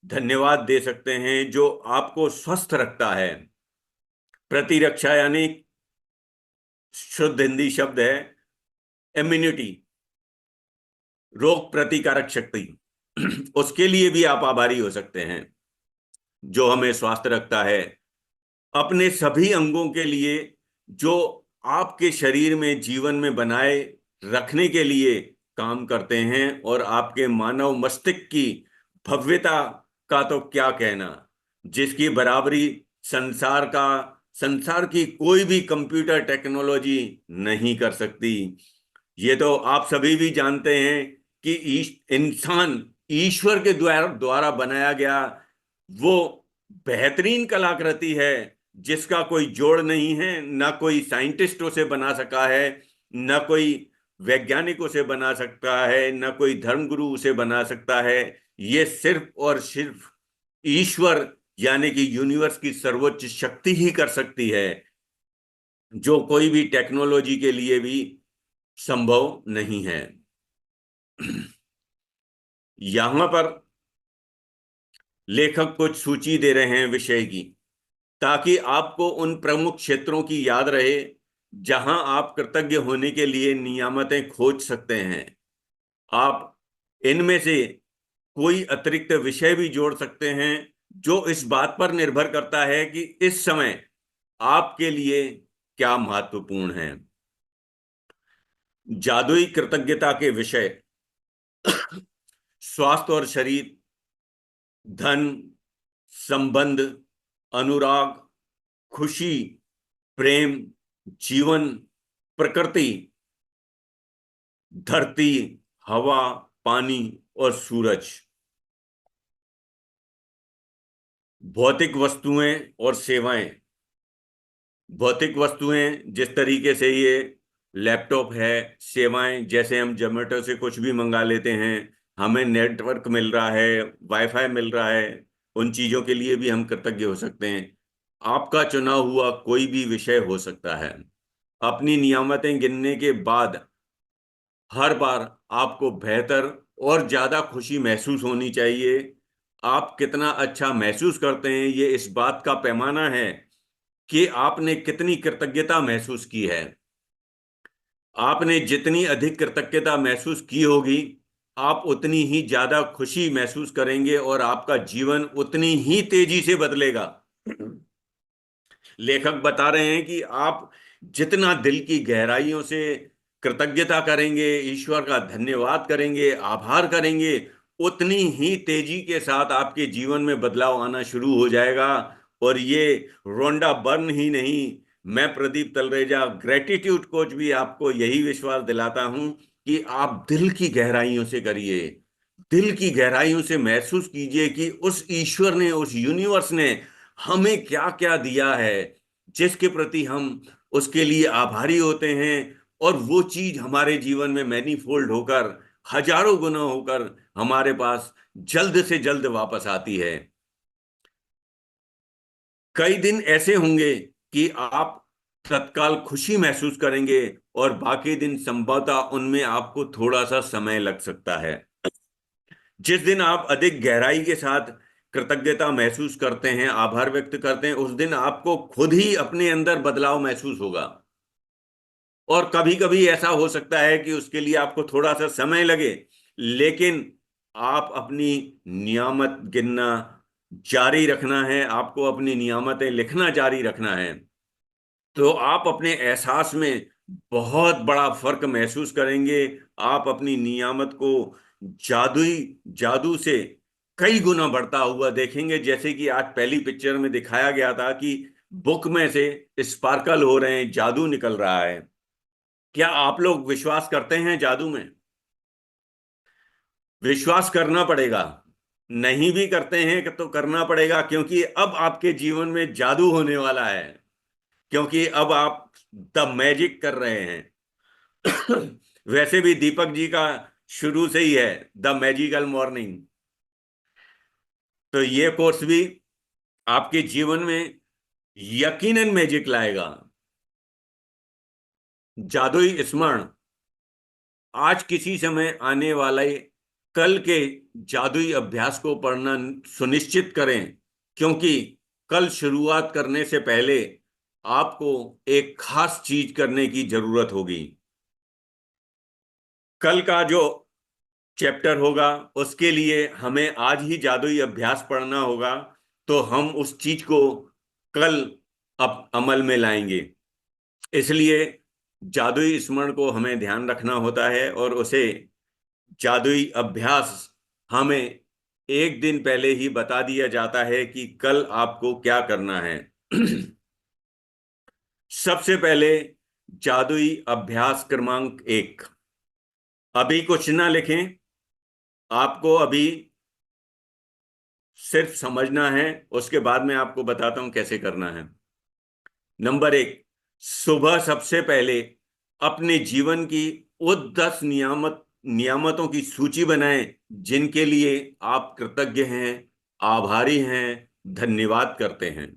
धन्यवाद दे सकते हैं जो आपको स्वस्थ रखता है। प्रतिरक्षा यानी शुद्ध हिंदी शब्द है इम्यूनिटी, रोग प्रतिकारक शक्ति। उसके लिए भी आप आभारी हो सकते हैं जो हमें स्वस्थ रखता है। अपने सभी अंगों के लिए जो आपके शरीर में जीवन में बनाए रखने के लिए काम करते हैं, और आपके मानव मस्तिष्क की भव्यता का तो क्या कहना, जिसकी बराबरी संसार का संसार की कोई भी कंप्यूटर टेक्नोलॉजी नहीं कर सकती। ये तो आप सभी भी जानते हैं कि इंसान ईश्वर के द्वारा द्वारा बनाया गया वो बेहतरीन कलाकृति है, जिसका कोई जोड़ नहीं है। ना कोई साइंटिस्ट उसे बना सका है, ना कोई वैज्ञानिक उसे बना सकता है, ना कोई धर्मगुरु उसे बना सकता है। ये सिर्फ और सिर्फ ईश्वर यानी कि यूनिवर्स की सर्वोच्च शक्ति ही कर सकती है, जो कोई भी टेक्नोलॉजी के लिए भी संभव नहीं है। यहां पर लेखक कुछ सूची दे रहे हैं विषय की, ताकि आपको उन प्रमुख क्षेत्रों की याद रहे जहां आप कृतज्ञ होने के लिए नियामतें खोज सकते हैं। आप इनमें से कोई अतिरिक्त विषय भी जोड़ सकते हैं, जो इस बात पर निर्भर करता है कि इस समय आपके लिए क्या महत्वपूर्ण है। जादुई कृतज्ञता के विषय: स्वास्थ्य और शरीर, धन, संबंध, अनुराग, खुशी, प्रेम, जीवन, प्रकृति, धरती, हवा, पानी और सूरज। भौतिक वस्तुएं और सेवाएं: भौतिक वस्तुएं जिस तरीके से ये लैपटॉप है, सेवाएं जैसे हम जोमेटो से कुछ भी मंगा लेते हैं, हमें नेटवर्क मिल रहा है, वाईफाई मिल रहा है, उन चीजों के लिए भी हम कृतज्ञ हो सकते हैं। आपका चुना हुआ कोई भी विषय हो सकता है। अपनी नियामतें गिनने के बाद हर बार आपको बेहतर और ज्यादा खुशी महसूस होनी चाहिए। आप कितना अच्छा महसूस करते हैं, ये इस बात का पैमाना है कि आपने कितनी कृतज्ञता महसूस की है। आपने जितनी अधिक कृतज्ञता महसूस की होगी, आप उतनी ही ज्यादा खुशी महसूस करेंगे और आपका जीवन उतनी ही तेजी से बदलेगा। लेखक बता रहे हैं कि आप जितना दिल की गहराइयों से कृतज्ञता करेंगे, ईश्वर का धन्यवाद करेंगे, आभार करेंगे, उतनी ही तेजी के साथ आपके जीवन में बदलाव आना शुरू हो जाएगा। और ये रोंडा बर्न ही नहीं, मैं प्रदीप तलरेजा ग्रेटिट्यूड कोच भी आपको यही विश्वास दिलाता हूं कि आप दिल की गहराइयों से करिए, दिल की गहराइयों से महसूस कीजिए कि उस ईश्वर ने, उस यूनिवर्स ने हमें क्या क्या दिया है, जिसके प्रति हम उसके लिए आभारी होते हैं, और वो चीज हमारे जीवन में मैनीफोल्ड होकर, हजारों गुना होकर हमारे पास जल्द से जल्द वापस आती है। कई दिन ऐसे होंगे कि आप तत्काल खुशी महसूस करेंगे, और बाकी दिन संभवतः उनमें आपको थोड़ा सा समय लग सकता है। जिस दिन आप अधिक गहराई के साथ कृतज्ञता महसूस करते हैं, आभार व्यक्त करते हैं, उस दिन आपको खुद ही अपने अंदर बदलाव महसूस होगा। और कभी कभी ऐसा हो सकता है कि उसके लिए आपको थोड़ा सा समय लगे, लेकिन आप अपनी नियामत गिनना जारी रखना है, आपको अपनी नियामतें लिखना जारी रखना है। तो आप अपने एहसास में बहुत बड़ा फर्क महसूस करेंगे। आप अपनी नियामत को जादुई जादू से कई गुना बढ़ता हुआ देखेंगे, जैसे कि आज पहली पिक्चर में दिखाया गया था कि बुक में से स्पार्कल हो रहे हैं, जादू निकल रहा है। क्या आप लोग विश्वास करते हैं जादू में? विश्वास करना पड़ेगा। नहीं भी करते हैं तो करना पड़ेगा, क्योंकि अब आपके जीवन में जादू होने वाला है, क्योंकि अब आप द मैजिक कर रहे हैं। वैसे भी दीपक जी का शुरू से ही है द मैजिकल मॉर्निंग। तो ये कोर्स भी आपके जीवन में यकीनन मैजिक लाएगा। जादुई स्मरण: आज किसी समय आने वाले कल के जादुई अभ्यास को पढ़ना सुनिश्चित करें, क्योंकि कल शुरुआत करने से पहले आपको एक खास चीज करने की जरूरत होगी। कल का जो चैप्टर होगा उसके लिए हमें आज ही जादुई अभ्यास पढ़ना होगा, तो हम उस चीज को कल अब अमल में लाएंगे। इसलिए जादुई स्मरण को हमें ध्यान रखना होता है, और उसे जादुई अभ्यास हमें एक दिन पहले ही बता दिया जाता है कि कल आपको क्या करना है। सबसे पहले जादुई अभ्यास क्रमांक 1। अभी कुछ ना लिखें, आपको अभी सिर्फ समझना है, उसके बाद में आपको बताता हूं कैसे करना है। नंबर 1, सुबह सबसे पहले अपने जीवन की वो 10 नियामतों की सूची बनाएं जिनके लिए आप कृतज्ञ हैं, आभारी हैं, धन्यवाद करते हैं।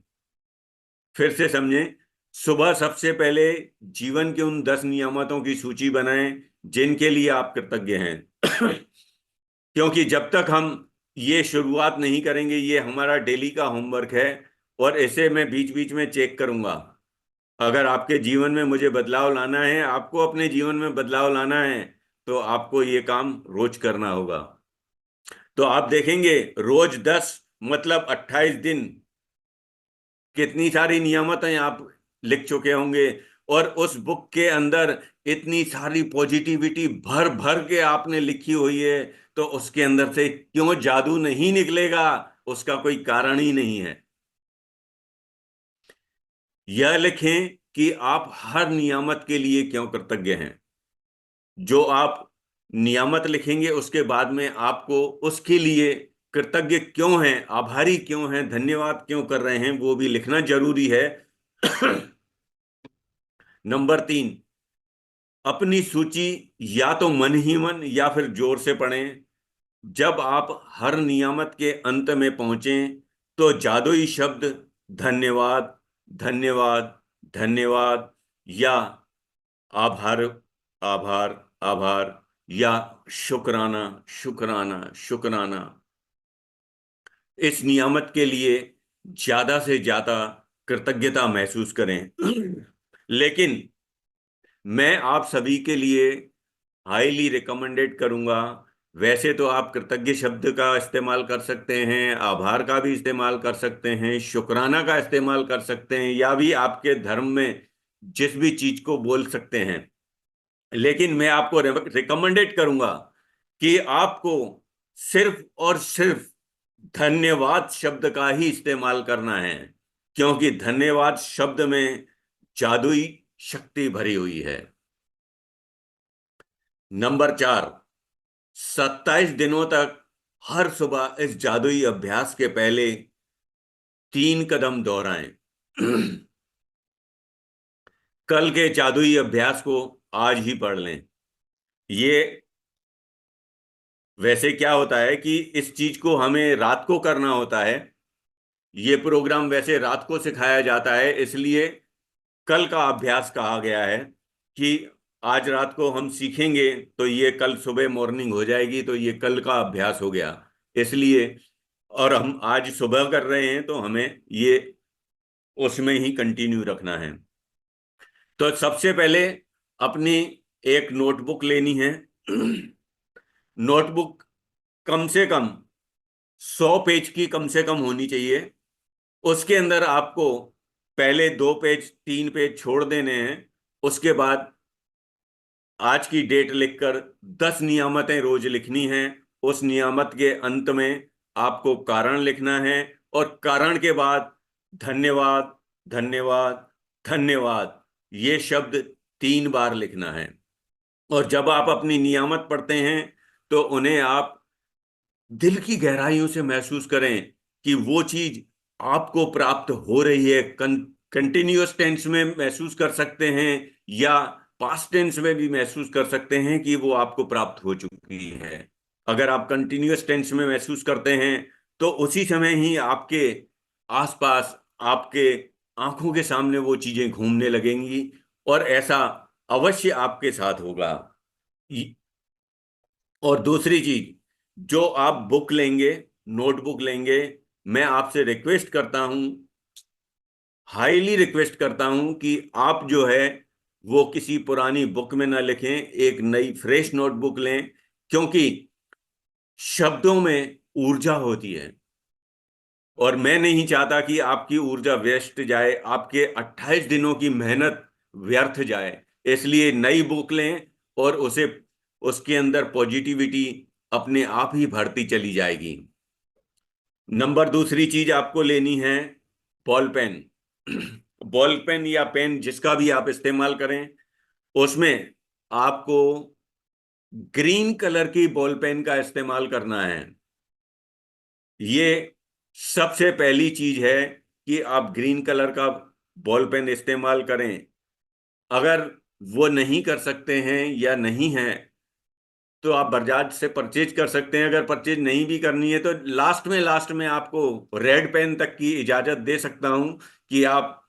फिर से समझें, सुबह सबसे पहले जीवन के उन 10 नियामतों की सूची बनाएं जिनके लिए आप कृतज्ञ हैं। क्योंकि जब तक हम ये शुरुआत नहीं करेंगे, ये हमारा डेली का होमवर्क है, और इसे मैं बीच बीच में चेक करूंगा। अगर आपके जीवन में मुझे बदलाव लाना है, आपको अपने जीवन में बदलाव लाना है, तो आपको ये काम रोज करना होगा। तो आप देखेंगे रोज 10 मतलब 28 दिन कितनी सारी नियामतें आप लिख चुके होंगे, और उस बुक के अंदर इतनी सारी पॉजिटिविटी भर भर के आपने लिखी हुई है, तो उसके अंदर से क्यों जादू नहीं निकलेगा, उसका कोई कारण ही नहीं है। यह लिखें कि आप हर नियामत के लिए क्यों कृतज्ञ हैं। जो आप नियामत लिखेंगे उसके बाद में आपको उसके लिए कृतज्ञ क्यों हैं, आभारी क्यों हैं, धन्यवाद क्यों कर रहे हैं, वो भी लिखना जरूरी है। नंबर 3, अपनी सूची या तो मन ही मन या फिर जोर से पढ़ें। जब आप हर नियामत के अंत में पहुंचें, तो जादुई शब्द धन्यवाद, धन्यवाद, धन्यवाद, या आभार, आभार, आभार, या शुक्राना, शुक्राना, शुक्राना, इस नियामत के लिए ज्यादा से ज्यादा कृतज्ञता महसूस करें। लेकिन मैं आप सभी के लिए हाईली रिकमेंडेड करूंगा। वैसे तो आप कृतज्ञ शब्द का इस्तेमाल कर सकते हैं, आभार का भी इस्तेमाल कर सकते हैं, शुक्राना का इस्तेमाल कर सकते हैं, या भी आपके धर्म में जिस भी चीज को बोल सकते हैं। लेकिन मैं आपको रिकमेंडेड करूंगा कि आपको सिर्फ और सिर्फ धन्यवाद शब्द का ही इस्तेमाल करना है, क्योंकि धन्यवाद शब्द में जादुई शक्ति भरी हुई है। नंबर 4, 27 दिनों तक हर सुबह इस जादुई अभ्यास के पहले 3 कदम दोहराएं। कल के जादुई अभ्यास को आज ही पढ़ लें। ये वैसे क्या होता है कि इस चीज को हमें रात को करना होता है। ये प्रोग्राम वैसे रात को सिखाया जाता है, इसलिए कल का अभ्यास कहा गया है कि आज रात को हम सीखेंगे तो ये कल सुबह मॉर्निंग हो जाएगी, तो ये कल का अभ्यास हो गया। इसलिए, और हम आज सुबह कर रहे हैं तो हमें ये उसमें ही कंटिन्यू रखना है। तो सबसे पहले अपनी एक नोटबुक लेनी है। नोटबुक कम से कम 100 पेज की कम से कम होनी चाहिए। उसके अंदर आपको पहले 2 पेज 3 पेज छोड़ देने हैं। उसके बाद आज की डेट लिखकर 10 नियामतें रोज लिखनी हैं। उस नियामत के अंत में आपको कारण लिखना है, और कारण के बाद धन्यवाद, धन्यवाद, धन्यवाद, ये शब्द 3 बार लिखना है। और जब आप अपनी नियामत पढ़ते हैं तो उन्हें आप दिल की गहराइयों से महसूस करें कि वो चीज आपको प्राप्त हो रही है। कंटिन्यूअस टेंस में महसूस कर सकते हैं, या पास्ट टेंस में भी महसूस कर सकते हैं कि वो आपको प्राप्त हो चुकी है। अगर आप कंटिन्यूअस टेंस में महसूस करते हैं तो उसी समय ही आपके आसपास, आपके आंखों के सामने वो चीजें घूमने लगेंगी, और ऐसा अवश्य आपके साथ होगा। और दूसरी चीज, जो आप बुक लेंगे, नोटबुक लेंगे, मैं आपसे रिक्वेस्ट करता हूं, हाईली रिक्वेस्ट करता हूं कि आप जो है वो किसी पुरानी बुक में ना लिखें, एक नई फ्रेश नोटबुक लें, क्योंकि शब्दों में ऊर्जा होती है और मैं नहीं चाहता कि आपकी ऊर्जा व्यस्त जाए, आपके 28 दिनों की मेहनत व्यर्थ जाए। इसलिए नई बुक लें और उसे, उसके अंदर पॉजिटिविटी अपने आप ही भरती चली जाएगी। नंबर दूसरी चीज आपको लेनी है बॉल पेन। बॉल पेन या पेन जिसका भी आप इस्तेमाल करें, उसमें आपको ग्रीन कलर की बॉल पेन का इस्तेमाल करना है। ये सबसे पहली चीज है कि आप ग्रीन कलर का बॉल पेन इस्तेमाल करें। अगर वो नहीं कर सकते हैं या नहीं है तो आप बजाज से परचेज कर सकते हैं। अगर परचेज नहीं भी करनी है तो लास्ट में आपको रेड पेन तक की इजाजत दे सकता हूं कि आप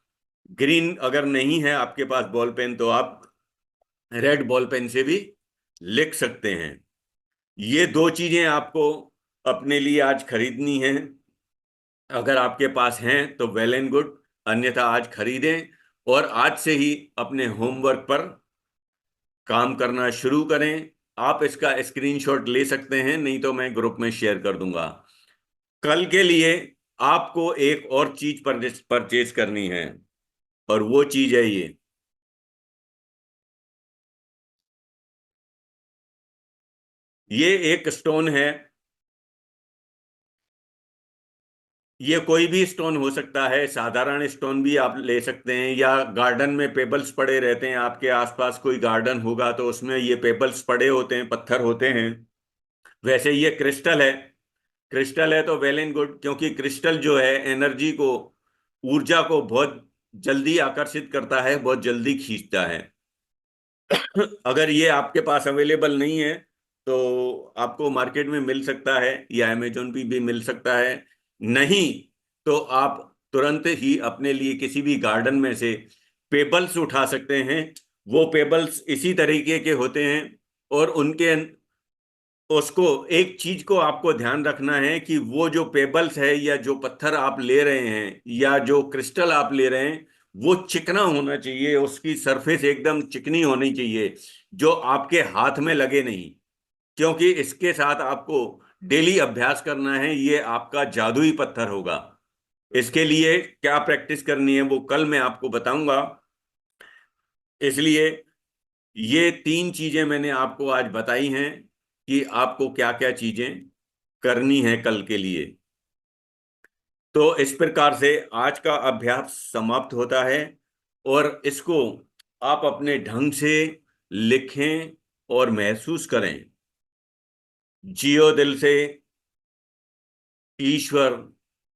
ग्रीन अगर नहीं है आपके पास बॉल पेन तो आप रेड बॉल पेन से भी लिख सकते हैं। ये दो चीजें आपको अपने लिए आज खरीदनी है। अगर आपके पास हैं तो वेल एंड गुड, अन्यथा आज खरीदें और आज से ही अपने होमवर्क पर काम करना शुरू करें। आप इसका स्क्रीनशॉट ले सकते हैं, नहीं तो मैं ग्रुप में शेयर कर दूंगा। कल के लिए आपको एक और चीज परचेज करनी है और वो चीज है ये एक स्टोन है। ये कोई भी स्टोन हो सकता है, साधारण स्टोन भी आप ले सकते हैं, या गार्डन में पेबल्स पड़े रहते हैं, आपके आसपास कोई गार्डन होगा तो उसमें ये पेबल्स पड़े होते हैं, पत्थर होते हैं। वैसे ये क्रिस्टल है। क्रिस्टल है तो वेल एंड गुड, क्योंकि क्रिस्टल जो है एनर्जी को, ऊर्जा को बहुत जल्दी आकर्षित करता है, बहुत जल्दी खींचता है। अगर ये आपके पास अवेलेबल नहीं है तो आपको मार्केट में मिल सकता है या अमेजोन पे भी मिल सकता है। नहीं तो आप तुरंत ही अपने लिए किसी भी गार्डन में से पेबल्स उठा सकते हैं। वो पेबल्स इसी तरीके के होते हैं और उनके उसको, एक चीज को आपको ध्यान रखना है कि वो जो पेबल्स है या जो पत्थर आप ले रहे हैं या जो क्रिस्टल आप ले रहे हैं वो चिकना होना चाहिए, उसकी सरफेस एकदम चिकनी होनी चाहिए, जो आपके हाथ में लगे नहीं। क्योंकि इसके साथ आपको डेली अभ्यास करना है, ये आपका जादुई पत्थर होगा। इसके लिए क्या प्रैक्टिस करनी है वो कल मैं आपको बताऊंगा। इसलिए ये तीन चीजें मैंने आपको आज बताई हैं कि आपको क्या क्या चीजें करनी है कल के लिए। तो इस प्रकार से आज का अभ्यास समाप्त होता है और इसको आप अपने ढंग से लिखें और महसूस करें। जियो दिल से, ईश्वर,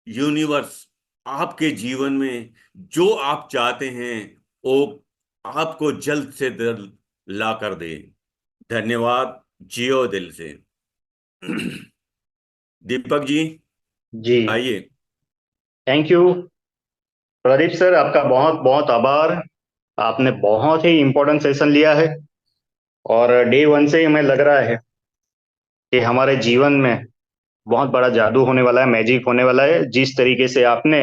यूनिवर्स आपके जीवन में जो आप चाहते हैं वो आपको जल्द से जल्द ला कर दे। धन्यवाद, जियो दिल से। दीपक जी जी, आइए। थैंक यू प्रदीप सर, आपका बहुत बहुत आभार। आपने बहुत ही इम्पोर्टेंट सेशन लिया है और डे वन से ही हमें लग रहा है कि हमारे जीवन में बहुत बड़ा जादू होने वाला है, मैजिक होने वाला है। जिस तरीके से आपने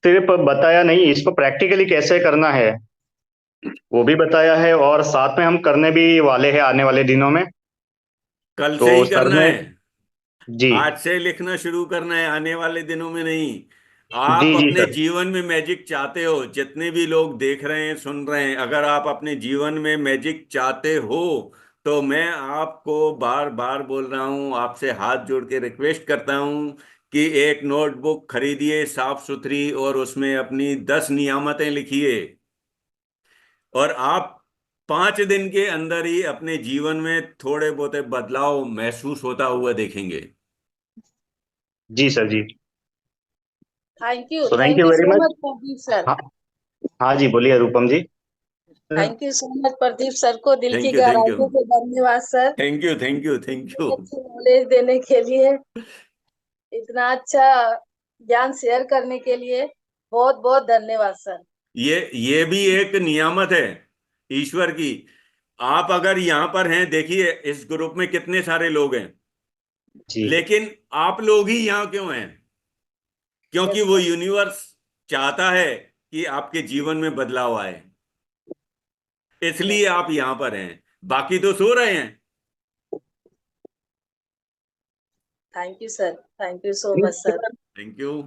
सिर्फ बताया नहीं, इसको प्रैक्टिकली कैसे करना है वो भी बताया है, और साथ में हम करने भी वाले हैं आने वाले दिनों में। कल तो से ही सर करना ने, है, जी आज से लिखना शुरू करना है, आने वाले दिनों में नहीं। जी आप जी अपने सर, जीवन में मैजिक चाहते हो, जितने भी लोग देख रहे हैं सुन रहे हैं, अगर आप अपने जीवन में मैजिक चाहते हो तो मैं आपको बार बार बोल रहा हूं, आपसे हाथ जोड़ के रिक्वेस्ट करता हूं कि एक नोटबुक खरीदिए साफ सुथरी और उसमें अपनी 10 नियामतें लिखिए और आप 5 दिन के अंदर ही अपने जीवन में थोड़े बहुत बदलाव महसूस होता हुआ देखेंगे। जी सर जी। So thank thank you you very so much. Much Pradeep sir. हाँ, हाँ जी, बोलिए Rupam ji. Thank you so much Pradeep sir को दिल की थैंक यू, थैंक यू, गहराइयों से धन्यवाद sir. Thank you, thank you, thank you. इतनी अच्छी नॉलेज देने के लिए, इतना अच्छा ज्ञान शेयर करने के लिए बहुत बहुत धन्यवाद सर। ये भी एक नियामत है ईश्वर की। आप अगर यहां पर हैं, देखिए इस ग्रुप में कितने सारे लोग हैं, जी लेकिन आप लोग ही यहां क्यों हैं? क्योंकि यस वो सर। यूनिवर्स चाहता है कि आपके जीवन में बदलाव आए, इसलिए यस आप यहां पर हैं। बाकी तो सो रहे हैं। Thank you sir, thank you so much sir. Sir. Thank you.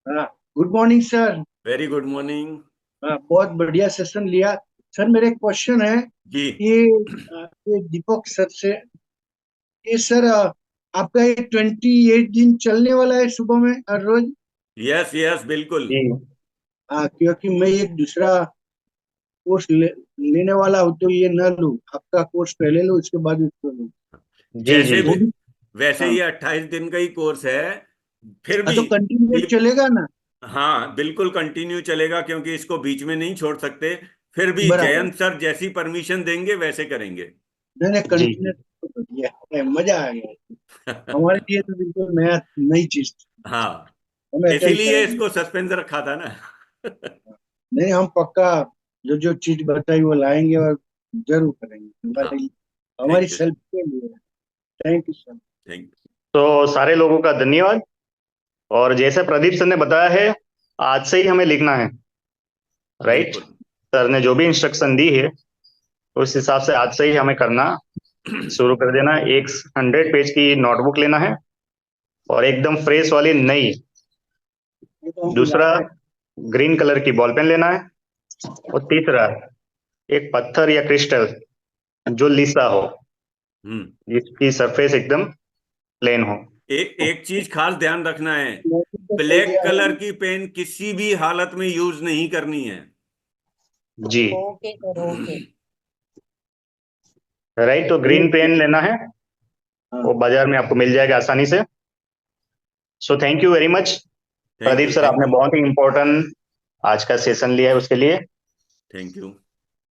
हाँ, good morning sir. Very good morning. हाँ, बहुत बढ़िया सेशन लिया। सर मेरा एक क्वेश्चन है, जी। ये दीपक सर से, ये सर आपका ये 28 दिन चलने वाला है सुबह में हर रोज? यस यस, बिल्कुल। जी हाँ, क्योंकि मैं एक दूसरा कोर्स लेने वाला हूँ, तो ये ना लूँ, आपका कोर्स पहले लूँ उसके बाद इसको लूँ। जी जैसे जी भी, जी। वैसे हाँ। ये 28 दिन का ही कोर्स है, फिर हाँ, भी तो कंटिन्यू दीप, चलेगा ना? हाँ बिल्कुल कंटिन्यू चलेगा, क्योंकि इसको बीच में नहीं छोड़ सकते। फिर भी बराबर। जयंत सर जैसी परमिशन देंगे वैसे करेंगे। नहीं नहीं, जी कंटिन्यू। बढ़िया है, मजा आ गया। हमारे लिए तो बिल्कुल नया, नई चीज थी। हाँ, हमें अटेंड इसीलिए करेंगे। इसको सस्पेंस रखा था ना। नहीं, हम पक्का जो जो चीज बताई वो लाएंगे और जरूर करेंगे, हाँ, हमारी हमारी थैंक यू सर। सेल्फ के लिए। Thank you sir. थैंक तो सारे लोगों का धन्यवाद। और जैसे प्रदीप सर ने बताया है, आज से ही हमें लिखना है, राइट? बिल्कुल। सर ने जो भी इंस्ट्रक्शन दी है उस हिसाब से आज से ही हमें करना शुरू कर देना है। एक 100 पेज की नोटबुक लेना है और एकदम फ्रेश वाली नई। ये तो हम बुला दूसरा, रहे ग्रीन कलर की बॉल पेन लेना है। और तीसरा, एक पत्थर या क्रिस्टल जो लिसा हो, हम्म। जिसकी सरफेस एकदम प्लेन हो। एक चीज खास ध्यान रखना है, हैं। मैसेज तो कर ब्लैक दिया कलर है। की पेन किसी भी हालत में यूज नहीं करनी है। जी ओके सर, ओके। राइट। तो ग्रीन पेन लेना है, वो हाँ। बाजार में आपको मिल जाएगा आसानी से। So thank you very much thank Pradeep you. Sir, thank आपने यू। बहुत ही इंपॉर्टेंट आज का सेशन लिया है उसके लिए। Thank you.